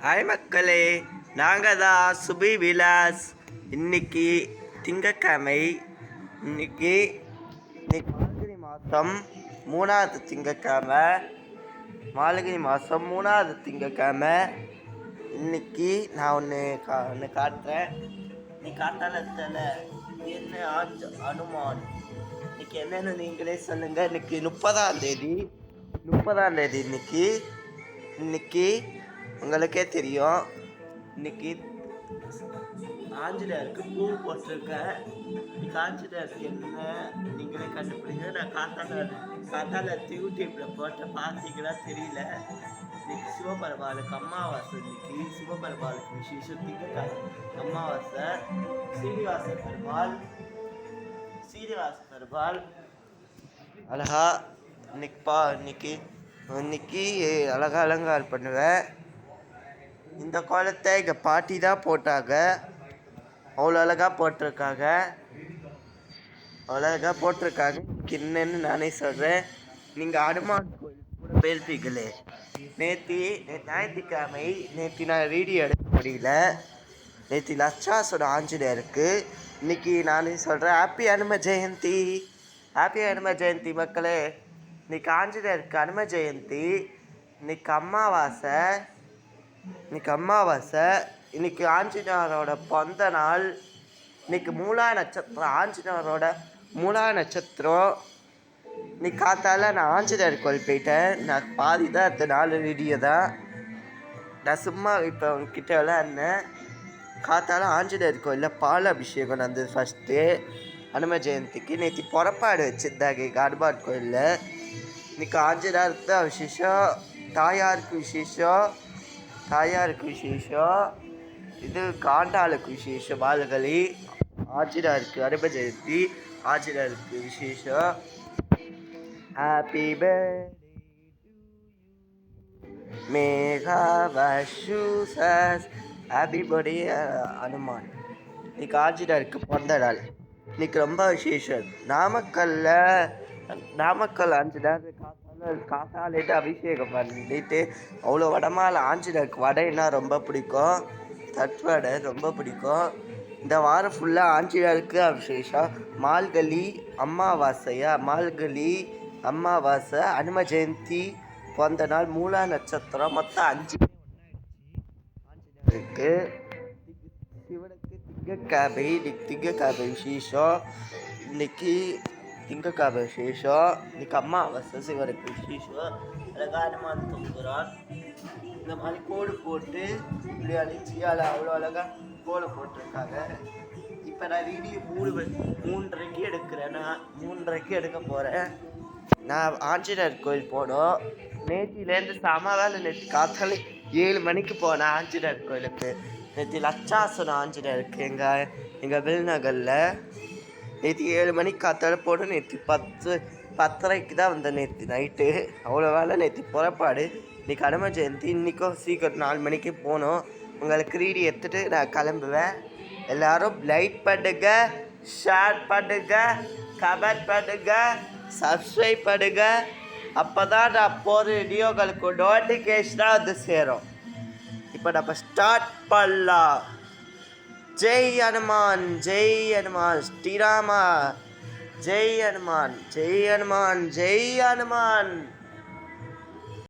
Hi மக்களே, நாங்கள் தான் சுபி விலாஸ். இன்னைக்கு திங்கக்கிழமை. இன்னைக்கு மார்கழி மாதம் 3வது திங்கக்கிழமை. மார்கழி மாதம் 3வது திங்கக்கிழமை. இன்னைக்கு நான் ஒன்று காட்டுறேன். நீ காட்டாளத்தில் என்ன ஆச்சு அனுமான். இன்னைக்கு என்னென்னு நீங்களே சொல்லுங்கள். இன்னைக்கு 30ஆம் தேதி. இன்னைக்கு உங்களுக்கே தெரியும். இன்னைக்கு ஆஞ்சநேயருக்கு பூ போட்டிருக்கேன். ஆஞ்சநேயருக்கு என்ன நீங்களே கண்டுபிடிங்க. நான் காத்தால யூடியூப்பில் போட்ட பார்த்தீங்கன்னா தெரியல. இன்னைக்கு சிவபெருமாளுக்கு அமாவாசை. இன்னைக்கு சிவபெருமாளுக்கு விசேஷம். திங்கக்கிழமை அமாவாசை. சீனிவாச பெருமாள் அழகா இன்னைக்கு அழகா அலங்காரம் பண்ணுவேன். இந்த கோலத்தை எங்கள் பாட்டி தான் போட்டாங்க. அவ்வளோ அழகாக போட்டிருக்காங்க. என்னன்னு நானே சொல்கிறேன். நீங்கள் அனுமான் கோயில் கூட போயிருப்பீங்களே. நேற்று ஞாயிற்றுக்கிழமை நான் வீடியோ எடுக்க முடியல. நேற்று லட்சாசோட ஆஞ்சநேயருக்கு. இன்னைக்கு நானே சொல்கிறேன். ஹாப்பி அனும ஜெயந்தி மக்களே. இன்னைக்கு ஆஞ்சநேயருக்கு அனும ஜெயந்தி. இன்னைக்கு அமாவாசை. இன்னைக்கு ஆஞ்சநேயரோட பிறந்த நாள். இன்னைக்கு மூலா நட்சத்திரம். ஆஞ்சநேயரோட மூலா நட்சத்திரம். இன்னைக்கு காத்தால நான் ஆஞ்சநேயர் கோயில் போயிட்டேன். நான் பாதி தான் அந்த 4 வீடியோ தான். நான் சும்மா இப்போ உங்ககிட்ட விளையாடினேன். காத்தால ஆஞ்சநேயர் கோயிலில் பால் அபிஷேகம் நடந்தது ஃபஸ்ட்டு அனும ஜெயந்திக்கு. நேற்று புறப்பாடு வச்சுருந்தாங்க காடுபாட் கோயிலில். இன்னைக்கு ஆஞ்சநேயருக்கு தான் விசேஷம். தாயாருக்கு விசேஷம். இது காண்டாளுக்கு விசேஷம். பாலகளி ஆஞ்சநேயருக்கு அனும ஜெயந்தி. ஆஞ்சநேயருக்கு விசேஷம். ஹாப்பி பர்த்டே மேகா வஷூசஸ். Happy birthday Hanuman. இன்னைக்கு ஆஞ்சநேயருக்கு பிறந்த நாள். இன்னைக்கு ரொம்ப விசேஷம். நாமக்கல் ஆஞ்சநேயர் காத்தாலேட்டு அபிஷேகம் பண்ணிட்டு அவ்வளோ வடமால் ஆஞ்சநேயருக்கு வடைன்னா ரொம்ப பிடிக்கும். தட்டுவடை ரொம்ப பிடிக்கும். இந்த வாரம் ஃபுல்லாக ஆஞ்சநேயருக்கு அபிஷேகம். மார்கழி அமாவாசை அனும ஜெயந்தி பிறந்த நாள் மூலா நட்சத்திரம் மொத்தம் 5 ஆஞ்சநேயருக்கு. சிவனுக்கு திங்கக்கிழமை விசேஷம். இன்னைக்கு அமாவாசை. சிவனுக்கு விசேஷம். அழகாக அனுமான் தூங்குறான். இந்த மாதிரி கோடு போட்டு இப்படி அழிச்சியால் அவ்வளோ அழகாக கோலை போட்டிருக்காங்க. இப்போ நான் வீடியோ 3:30க்கு எடுக்கிறேன். நான் 3:30க்கு எடுக்க போகிறேன். நான் ஆஞ்சநேயர் கோயில் போனோம். நேற்றுலேருந்து வேலை. நேற்று காத்தால 7 மணிக்கு போனேன் ஆஞ்சநேயர் கோயிலுக்கு. நேற்று லட்சாசனம் ஆஞ்சநேயருக்கு எங்கள் விருநகரில். நேற்று 7 மணிக்கு காத்தால போனோம். நேற்று 10:30க்கு தான் வந்தேன். நேற்று நைட்டு அவ்வளோ வேலை. நேற்று புறப்பாடு. இன்றைக்கி அனும ஜெயந்தி. இன்றைக்கும் சீக்கிரம் 4 மணிக்கு போகணும். உங்களுக்கு ரீடி எடுத்துகிட்டு நான் கிளம்புவேன். எல்லோரும் லைக் பண்ணுங்க, ஷேர் பண்ணுங்க, கமெண்ட் பண்ணுங்க, சப்ஸ்கிரைப் பண்ணுங்க. அப்போ தான் நான் போகிற வீடியோங்களுக்கு நோட்டிஃபிகேஷனாக வந்து சேரும். இப்போ நம்ம ஸ்டார்ட் பண்ணலாம். ஜெய் ஹனுமான் ஸ்ரீராமா. ஜெய் ஹனுமான்.